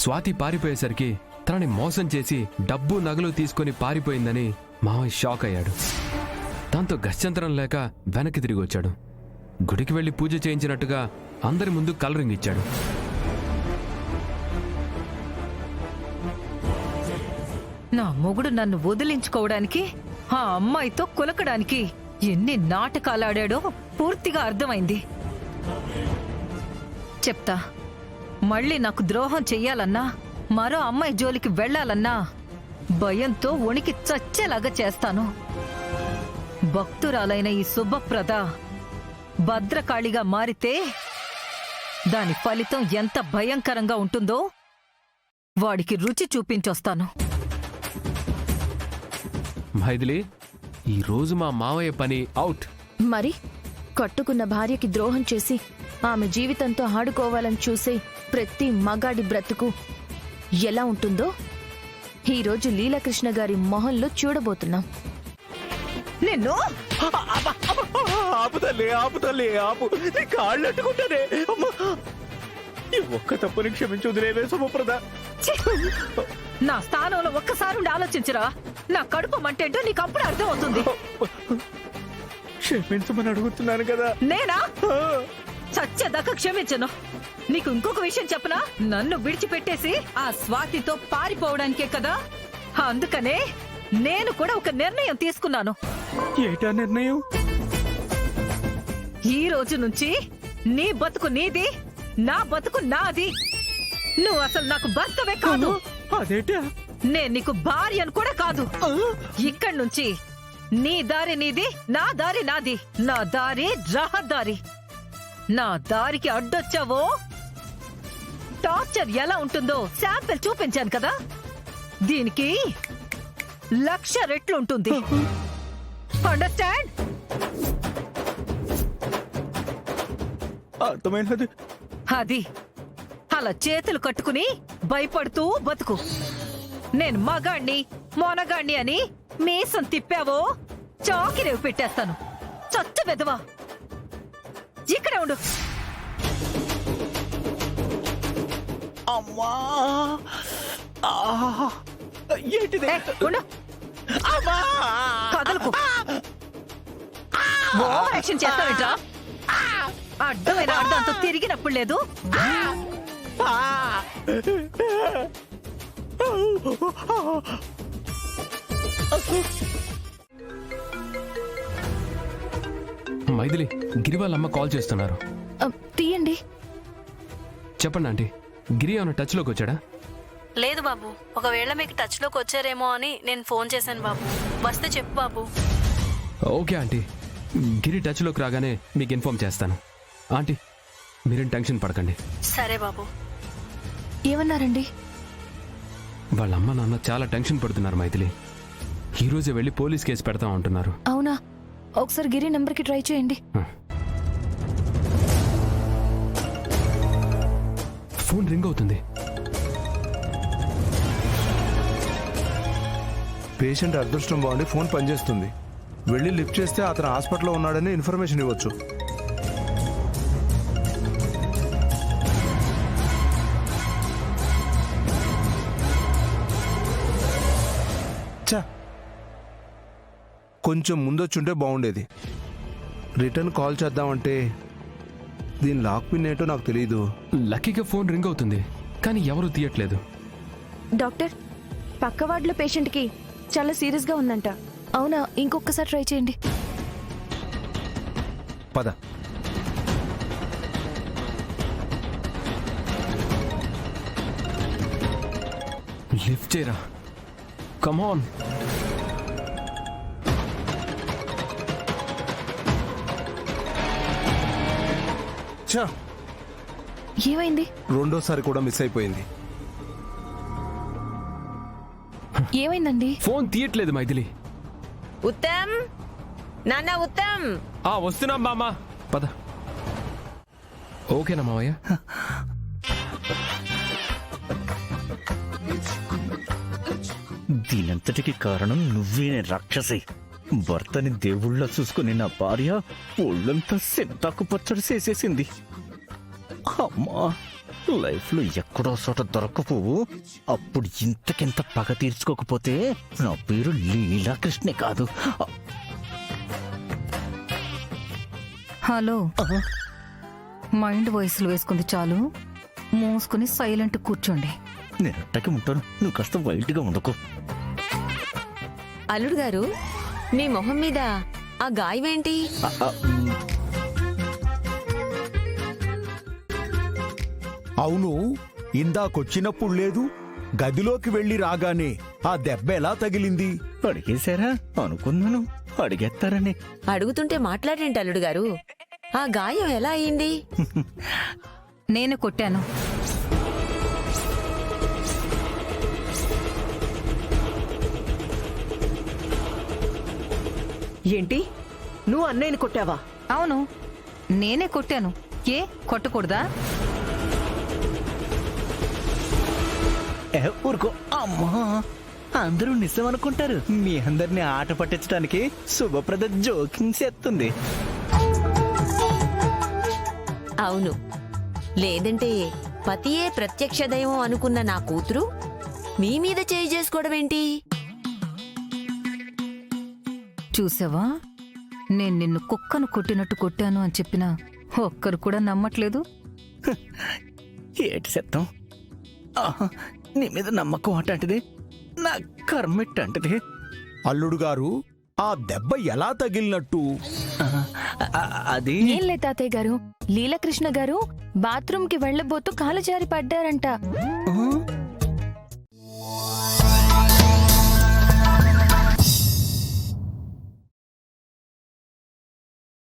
స్వాతి పారిపోయేసరికి తనని మోసం చేసి డబ్బు నగలు తీసుకొని పారిపోయిందని మావయ్య షాక్ అయ్యాడు. దాంతో గత్యంతరం లేక వెనక్కి తిరిగి వచ్చాడు. గుడికి వెళ్లి పూజ చేయించినట్టుగా అందరి ముందు కలరింగ్ ఇచ్చాడు. నా మొగుడు నన్ను వదిలించుకోవడానికి ఆ అమ్మాయితో కులకడానికి ఎన్ని నాటకాలాడాడో పూర్తిగా అర్థమైంది. చెప్తా, మళ్ళీ నాకు ద్రోహం చెయ్యాలన్నా, మరో అమ్మాయి జోలికి వెళ్లాలన్నా భయంతో వణికి చచ్చేలాగా చేస్తాను. భక్తురాలైన ఈ శుభప్రద భద్రకాళిగా మారితే దాని ఫలితం ఎంత భయంకరంగా ఉంటుందో వాడికి రుచి చూపించొస్తాను. మైథిలి, ఈ రోజు మా మావయ్య పని అవుట్. మరి కట్టుకున్న భార్యకి ద్రోహం చేసి ఆమె జీవితంతో ఆడుకోవాలని చూసే ప్రతి మగాడి బ్రతుకు ఎలా ఉంటుందో ఈరోజు లీలాకృష్ణ గారి మొహంలో చూడబోతున్నాం. నిన్ను ఆపుతలే ఆపుతలే ఆపు, నీ కాళ్ళు అట్టుకుంటానే. ఈ ఒక్క తప్పుని క్షమించు వదిలేవే శుభప్రద. నా స్థానంలో ఒక్కసారి ఆలోచించరా. నా కడుపు మంటేంటో నీకు అప్పుడు అర్థం అవుతుంది. క్షమించమని అడుగుతున్నాను కదా. నేనా? చచ్చేదాకా క్షమించను. నీకు ఇంకొక విషయం చెప్పనా? నన్ను విడిచిపెట్టేసి ఆ స్వాతితో పారిపోవడానికే కదా. అందుకనే నేను కూడా ఒక నిర్ణయం తీసుకున్నాను. ఏటా నిర్ణయం? ఈ రోజు నుంచి నీ బతుకు నీది, నా బతుకు నాది. నువ్వు అసలు నాకు భర్తవే కాదు. అదేటా? నేను నీకు భార్యను కూడా కాదు. ఇక్కడి నుంచి నీ దారి నీది, నా దారి నాది. నా దారి రహదారి. నా దారికి అడ్డొచ్చావో టార్చర్ ఎలా ఉంటుందో శాంపిల్ చూపించాను కదా. దీనికి 1,00,000 రెట్లు ఉంటుంది. అండర్స్టాండ్? అర్థమైనది. అది అలా చేతులు కట్టుకుని భయపడుతూ బతుకు. నేను మగాణ్ణి మొనగాణ్ణి అని మీసం తిప్పావో చాకిరేవు పెట్టేస్తాను. చచ్చ వెదవా, ఇక్కడే ఉండు. అమ్మా ఏంటిది? ఉండు, కదలకు. Over action చేస్తావేంట్రా? అడ్డమైన అడ్డంతో తిరిగినప్పుడు లేదు. మైథిలి, గిరి వాళ్ళ అమ్మ కాల్ చేస్తున్నారు. తీయండి. చెప్పండి ఆంటీ, గిరి ఏమైనా టచ్లోకి వచ్చాడా? లేదు బాబు, ఒకవేళ మీకు టచ్లోకి వచ్చారేమో అని నేను ఫోన్ చేశాను బాబు. వస్తే చెప్పు బాబు. ఓకే ఆంటీ, గిరి టచ్లోకి రాగానే మీకు ఇన్ఫార్మ్ చేస్తాను. ఆంటీ, మీరేం టెన్షన్ పడకండి. సరే బాబు. ఏమన్నారండి? వాళ్ళ అమ్మ నాన్న చాలా టెన్షన్ పడుతున్నారు మైథిలి. ఈరోజే వెళ్ళి పోలీస్ కేసు పెడతాం అంటున్నారు. అవునా? ఒకసారి గిరి నెంబర్కి ట్రై చేయండి. ఫోన్ రింగ్ అవుతుంది. పేషెంట్ అదృష్టం బాగుండి ఫోన్ పనిచేస్తుంది. వెళ్ళి లిఫ్ట్ చేస్తే అతను హాస్పిటల్లో ఉన్నాడని ఇన్ఫర్మేషన్ ఇవ్వచ్చు. చా, కొంచెం ముందొచ్చుంటే బాగుండేది. రిటర్న్ కాల్ చేద్దామంటే దీని లాక్ పిన్ ఏంటో నాకు తెలియదు. లక్కీగా ఫోన్ రింగ్ అవుతుంది, కానీ ఎవరూ తీయట్లేదు. డాక్టర్, పక్క వార్డులో పేషెంట్కి చాలా సీరియస్గా ఉందంట. అవునా? ఇంకొకసారి ట్రై చేయండి. పద. లిఫ్ట్ చేయరా, కమాన్. చా, ఏమైంది? రెండోసారి కూడా మిస్ అయిపోయింది. ఏమైందండి? ఫోన్ తీయట్లేదు మైథిలి. ఉత్తమ్, నాన్న ఉత్తమ్. వస్తున్నాం మామా, పద. ఓకేనా మావయ్య? దీనంతటికి కారణం నువ్వే రాక్షసి. భర్తని దేవుళ్ళ చూసుకుని నా భార్య ఒళ్ళంతా సెంతాకు పచ్చడి చేసేసింది. అమ్మా, లైఫ్ లో ఎక్కడో చోట దొరకపోవు. అప్పుడు ఇంతకింత పగ తీర్చుకోకపోతే నా పేరు లీలాకృష్ణే కాదు. హలో, మైండ్ వాయిస్లు వేసుకుంది చాలు, మూసుకుని సైలెంట్ కూర్చోండి. నేను అట్టకి ఉంటాను, నువ్వు కాస్త వైల్డ్ గా ఉండకు. అల్లుడు గారు, మీ మొహం మీద ఆ గాయమేంటి? అవును, ఇందాకొచ్చినప్పుడు లేదు, గదిలోకి వెళ్లి రాగానే ఆ దెబ్బ ఎలా తగిలింది? అడిగేశారా అనుకున్నాను, అడిగేస్తారని. అడుగుతుంటే మాట్లాడేంటి అల్లుడు గారు? ఆ గాయం ఎలా అయింది? నేను కొట్టాను. ఏంటి, నువ్వు అన్నయ్యని కొట్టావా? అవును, నేనే కొట్టాను. ఏ కొట్టకూడదా? ఊరుకో. అమ్మా, అందరూ నిజం అనుకుంటారు. మీ అందరిని ఆట పట్టించడానికి శుభప్రద జోకింగ్ చేస్తుంది. అవును, లేదంటే పతియే ప్రత్యక్ష దైవం అనుకున్న నా కూతురు మీ మీద చేయి చేసుకోవడం ఏంటి? చూసావా, నేను నిన్ను కుక్కను కొట్టినట్టు కొట్టాను అని చెప్పినా ఒక్కరు కూడా నమ్మట్లేదు. ఏటి చెప్తాం? నీ మీద నమ్మకం అట్లాంటిది, నా కర్మిట్ అంటది. అల్లుడు గారు, ఆ దెబ్బ ఎలా తగిలినట్టు? అది ఏం లే తాతయ్య గారు, లీలకృష్ణ గారు బాత్రూంకి వెళ్లబోతూ కాలు జారి పడ్డారంట.